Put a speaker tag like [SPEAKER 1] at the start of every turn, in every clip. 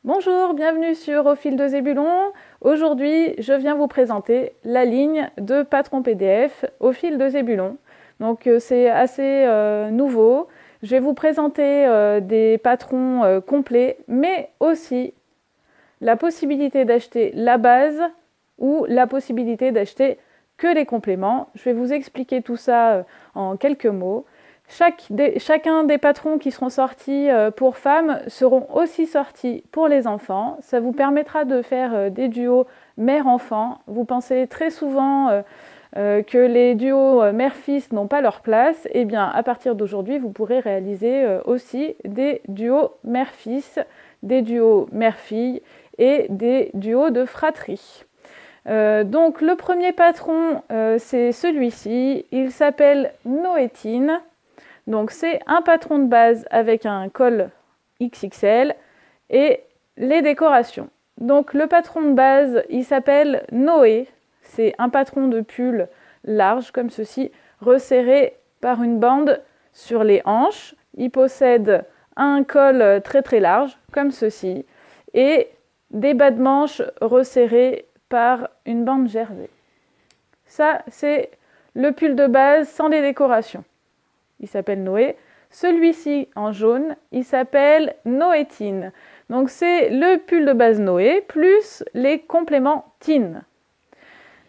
[SPEAKER 1] Bonjour, bienvenue sur Au fil de Zébulon. Aujourd'hui, je viens vous présenter la ligne de patron PDF Au fil de Zébulon. Donc c'est assez nouveau. Je vais vous présenter des patrons complets, mais aussi la possibilité d'acheter la base ou la possibilité d'acheter que les compléments. Je vais vous expliquer tout ça en quelques mots. Chacun des patrons qui seront sortis pour femmes seront aussi sortis pour les enfants. Ça vous permettra de faire des duos mère-enfant. Vous pensez très souvent que les duos mère-fils n'ont pas leur place. Eh bien, à partir d'aujourd'hui, vous pourrez réaliser aussi des duos mère-fils, des duos mère-fille et des duos de fratrie. Donc, le premier patron, c'est celui-ci. Il s'appelle Noétine. Donc c'est un patron de base avec un col XXL et les décorations. Donc le patron de base, il s'appelle Noé. C'est un patron de pull large comme ceci, resserré par une bande sur les hanches. Il possède un col très très large comme ceci et des bas de manches resserrés par une bande jersey. Ça, c'est le pull de base sans les décorations. Il s'appelle Noé. Celui-ci en jaune, il s'appelle Noétine. Donc c'est le pull de base Noé plus les compléments Tine.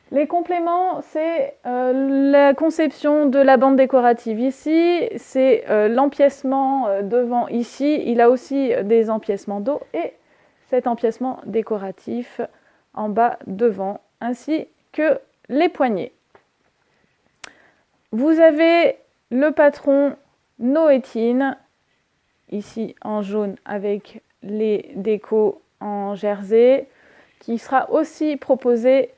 [SPEAKER 1] Les compléments, c'est la conception de la bande décorative ici, c'est l'empiècement devant ici, il a aussi des empiècements dos et cet empiècement décoratif en bas devant, ainsi que les poignets. Vous avez le patron Noétine, ici en jaune avec les décos en jersey, qui sera aussi proposé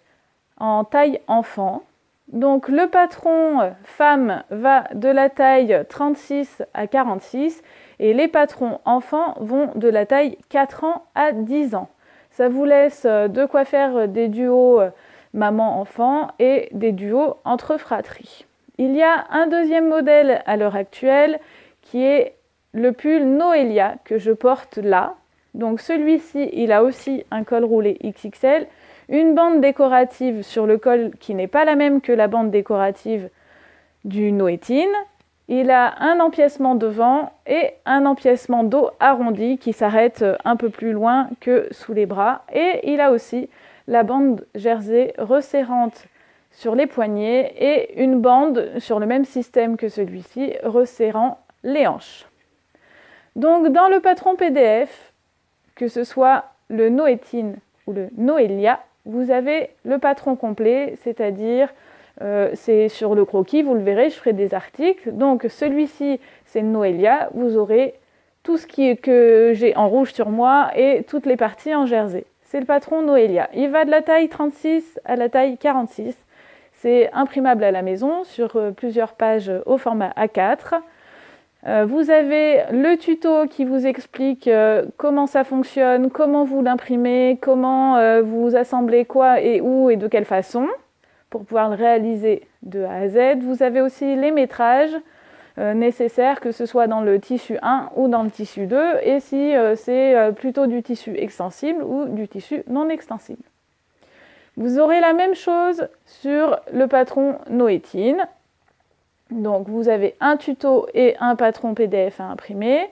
[SPEAKER 1] en taille enfant. Donc le patron femme va de la taille 36 à 46 et les patrons enfants vont de la taille 4 ans à 10 ans. Ça vous laisse de quoi faire des duos maman-enfant et des duos entre fratries. Il y a un deuxième modèle à l'heure actuelle qui est le pull Noélia que je porte là. Donc celui-ci, il a aussi un col roulé XXL, une bande décorative sur le col qui n'est pas la même que la bande décorative du Noétine. Il a un empiècement devant et un empiècement dos arrondi qui s'arrête un peu plus loin que sous les bras. Et il a aussi la bande jersey resserrante sur les poignets et une bande sur le même système que celui-ci, resserrant les hanches. Donc dans le patron PDF, que ce soit le Noétine ou le Noélia, vous avez le patron complet, c'est-à-dire c'est sur le croquis, vous le verrez, je ferai des articles. Donc celui-ci, c'est le Noélia, vous aurez tout ce que j'ai en rouge sur moi et toutes les parties en jersey. C'est le patron Noélia. Il va de la taille 36 à la taille 46. C'est imprimable à la maison sur plusieurs pages au format A4. Vous avez le tuto qui vous explique comment ça fonctionne, comment vous l'imprimez, comment vous assemblez quoi et où et de quelle façon pour pouvoir le réaliser de A à Z. Vous avez aussi les métrages nécessaires, que ce soit dans le tissu 1 ou dans le tissu 2, et si c'est plutôt du tissu extensible ou du tissu non extensible. Vous aurez la même chose sur le patron Noétine. Donc vous avez un tuto et un patron PDF à imprimer.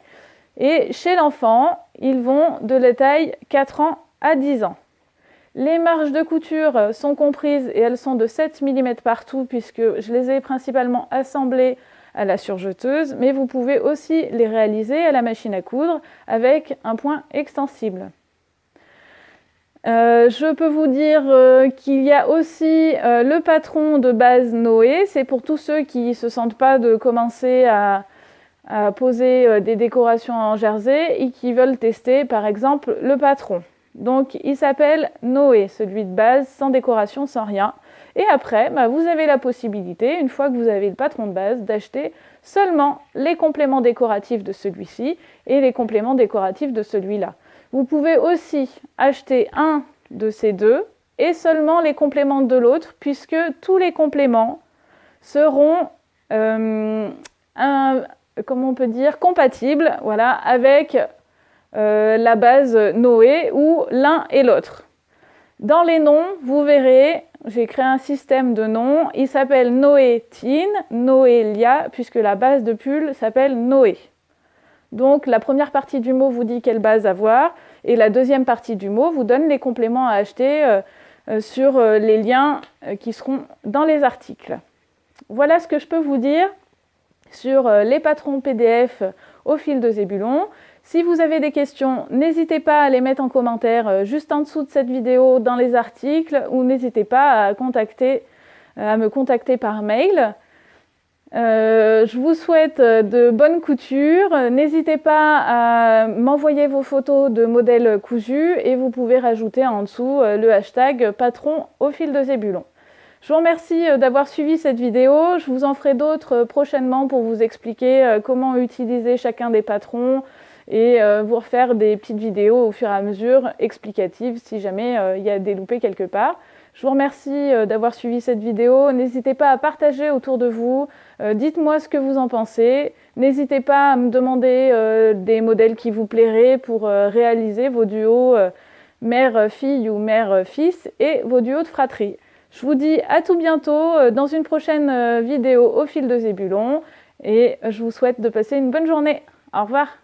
[SPEAKER 1] Et chez l'enfant, ils vont de la taille 4 ans à 10 ans. Les marges de couture sont comprises et elles sont de 7 mm partout puisque je les ai principalement assemblées à la surjeteuse, mais vous pouvez aussi les réaliser à la machine à coudre avec un point extensible. Je peux vous dire qu'il y a aussi le patron de base Noé. C'est pour tous ceux qui ne se sentent pas de commencer à poser des décorations en jersey et qui veulent tester par exemple le patron. Donc il s'appelle Noé, celui de base, sans décoration, sans rien. Et après, vous avez la possibilité, une fois que vous avez le patron de base, d'acheter seulement les compléments décoratifs de celui-ci et les compléments décoratifs de celui-là. Vous pouvez aussi acheter un de ces deux et seulement les compléments de l'autre, puisque tous les compléments seront compatibles, voilà, avec la base Noé ou l'un et l'autre. Dans les noms, vous verrez, j'ai créé un système de noms. Il s'appelle Noétine, Noélia, puisque la base de pull s'appelle Noé. Donc la première partie du mot vous dit quelle base avoir, et la deuxième partie du mot vous donne les compléments à acheter sur les liens qui seront dans les articles. Voilà ce que je peux vous dire sur les patrons PDF au fil de Zébulon. Si vous avez des questions, n'hésitez pas à les mettre en commentaire juste en dessous de cette vidéo dans les articles, ou n'hésitez pas à me contacter par mail. Je vous souhaite de bonnes coutures. N'hésitez pas à m'envoyer vos photos de modèles cousus et vous pouvez rajouter en dessous le hashtag patron au fil de Zébulon. Je vous remercie d'avoir suivi cette vidéo. Je vous en ferai d'autres prochainement pour vous expliquer comment utiliser chacun des patrons et vous refaire des petites vidéos au fur et à mesure explicatives si jamais il y a des loupés quelque part. Je vous remercie d'avoir suivi cette vidéo. N'hésitez pas à partager autour de vous. Dites-moi ce que vous en pensez. N'hésitez pas à me demander des modèles qui vous plairaient pour réaliser vos duos mère-fille ou mère-fils et vos duos de fratrie. Je vous dis à tout bientôt dans une prochaine vidéo au fil de Zébulon et je vous souhaite de passer une bonne journée. Au revoir.